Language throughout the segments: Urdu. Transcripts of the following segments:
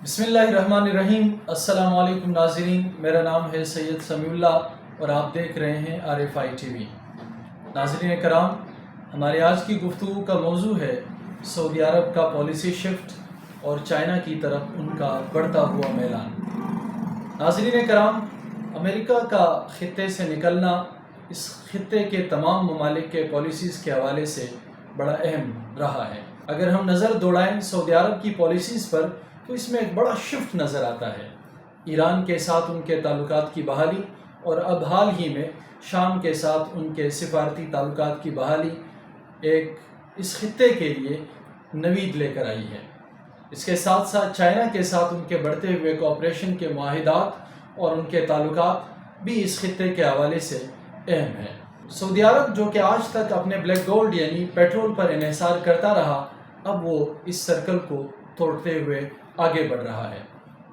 بسم اللہ الرحمن الرحیم۔ السلام علیکم ناظرین، میرا نام ہے سید سمیع اللہ اور آپ دیکھ رہے ہیں RFI TV۔ ناظرین کرام، ہمارے آج کی گفتگو کا موضوع ہے سعودی عرب کا پالیسی شفٹ اور چائنا کی طرف ان کا بڑھتا ہوا میلان۔ ناظرین کرام، امریکہ کا خطے سے نکلنا اس خطے کے تمام ممالک کے پالیسیز کے حوالے سے بڑا اہم رہا ہے۔ اگر ہم نظر دوڑائیں سعودی عرب کی پالیسیز پر تو اس میں ایک بڑا شفٹ نظر آتا ہے۔ ایران کے ساتھ ان کے تعلقات کی بحالی اور اب حال ہی میں شام کے ساتھ ان کے سفارتی تعلقات کی بحالی ایک اس خطے کے لیے نوید لے کر آئی ہے۔ اس کے ساتھ ساتھ چائنا کے ساتھ ان کے بڑھتے ہوئے کوآپریشن کے معاہدات اور ان کے تعلقات بھی اس خطے کے حوالے سے اہم ہیں۔ سعودی عرب جو کہ آج تک اپنے بلیک گولڈ یعنی پیٹرول پر انحصار کرتا رہا، اب وہ اس سرکل کو توڑتے ہوئے آگے بڑھ رہا ہے۔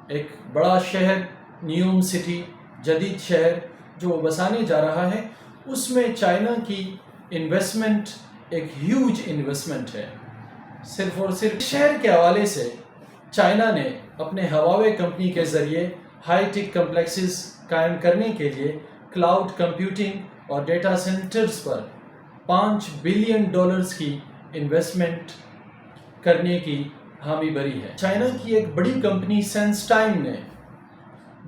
ایک بڑا شہر، نیوم سٹی، جدید شہر جو بسانے جا رہا ہے، اس میں چائنا کی انویسٹمنٹ ایک ہیوج انویسٹمنٹ ہے۔ صرف اور صرف شہر کے حوالے سے چائنا نے اپنے ہواوے کمپنی کے ذریعے ہائی ٹیک کمپلیکسز قائم کرنے کے لیے کلاؤڈ کمپیوٹنگ اور ڈیٹا سینٹرز پر $5 بلین کی انویسٹمنٹ کرنے کی حامی بھری ہے۔ چائنا کی ایک بڑی کمپنی سینسٹائن نے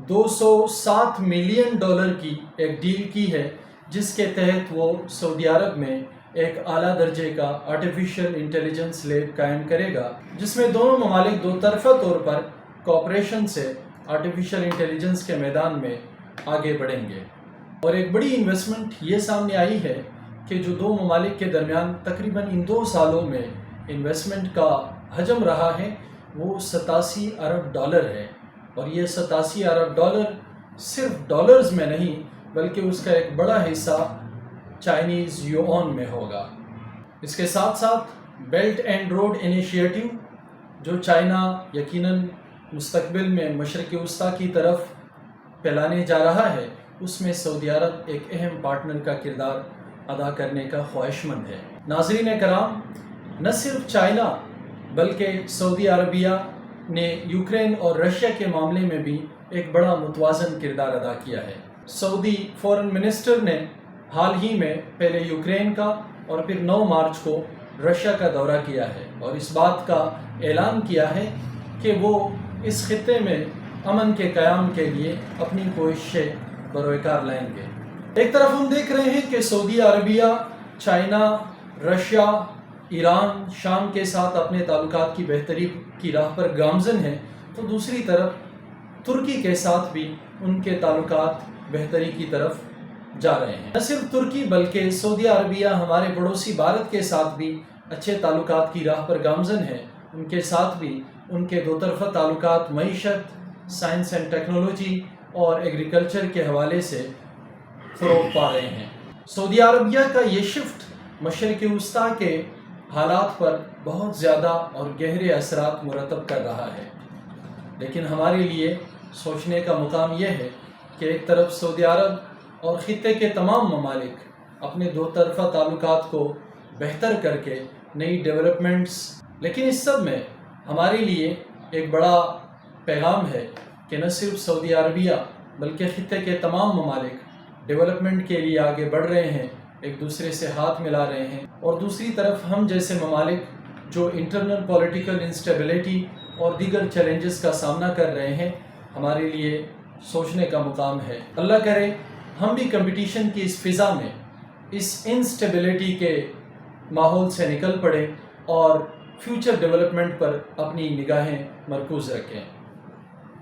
$207 ملین کی ایک ڈیل کی ہے، جس کے تحت وہ سعودی عرب میں ایک اعلیٰ درجے کا آرٹیفیشل انٹیلیجنس لیب قائم کرے گا، جس میں دونوں ممالک دو طرفہ طور پر کوآپریشن سے آرٹیفیشل انٹیلیجنس کے میدان میں آگے بڑھیں گے۔ اور ایک بڑی انویسٹمنٹ یہ سامنے آئی ہے کہ جو دو ممالک کے درمیان تقریباً ان 2 سالوں میں انویسٹمنٹ کا حجم رہا ہے وہ $87 ارب ہے، اور یہ $87 ارب صرف ڈالرز میں نہیں بلکہ اس کا ایک بڑا حصہ چائنیز یوان میں ہوگا۔ اس کے ساتھ ساتھ بیلٹ اینڈ روڈ انیشیٹو جو چائنا یقیناً مستقبل میں مشرق وسطیٰ کی طرف پھیلانے جا رہا ہے، اس میں سعودی عرب ایک اہم پارٹنر کا کردار ادا کرنے کا خواہش مند ہے۔ ناظرین کرام، نہ صرف چائنا بلکہ سعودی عربیہ نے یوکرین اور رشیا کے معاملے میں بھی ایک بڑا متوازن کردار ادا کیا ہے۔ سعودی فورن منسٹر نے حال ہی میں پہلے یوکرین کا اور پھر 9 مارچ کو رشیا کا دورہ کیا ہے اور اس بات کا اعلان کیا ہے کہ وہ اس خطے میں امن کے قیام کے لیے اپنی کوششیں بروئے کار لائیں گے۔ ایک طرف ہم دیکھ رہے ہیں کہ سعودی عربیہ، چائنا، رشیا، ایران، شام کے ساتھ اپنے تعلقات کی بہتری کی راہ پر گامزن ہے، تو دوسری طرف ترکی کے ساتھ بھی ان کے تعلقات بہتری کی طرف جا رہے ہیں۔ نہ صرف ترکی بلکہ سعودی عربیہ ہمارے پڑوسی بھارت کے ساتھ بھی اچھے تعلقات کی راہ پر گامزن ہے۔ ان کے ساتھ بھی ان کے دو طرفہ تعلقات معیشت، سائنس اینڈ ٹیکنالوجی اور ایگریکلچر کے حوالے سے فروغ پا رہے ہیں۔ سعودی عربیہ کا یہ شفٹ مشرق وسطیٰ کے حالات پر بہت زیادہ اور گہرے اثرات مرتب کر رہا ہے، لیکن ہمارے لیے سوچنے کا مقام یہ ہے کہ ایک طرف سعودی عرب اور خطے کے تمام ممالک اپنے دو طرفہ تعلقات کو بہتر کر کے نئی ڈیولپمنٹس، لیکن اس سب میں ہمارے لیے ایک بڑا پیغام ہے کہ نہ صرف سعودی عربیہ بلکہ خطے کے تمام ممالک ڈیولپمنٹ کے لیے آگے بڑھ رہے ہیں، ایک دوسرے سے ہاتھ ملا رہے ہیں، اور دوسری طرف ہم جیسے ممالک جو انٹرنل پولیٹیکل انسٹیبلٹی اور دیگر چیلنجز کا سامنا کر رہے ہیں، ہمارے لیے سوچنے کا مقام ہے۔ اللہ کرے ہم بھی کمپٹیشن کی اس فضا میں اس انسٹیبلٹی کے ماحول سے نکل پڑیں اور فیوچر ڈیولپمنٹ پر اپنی نگاہیں مرکوز رکھیں۔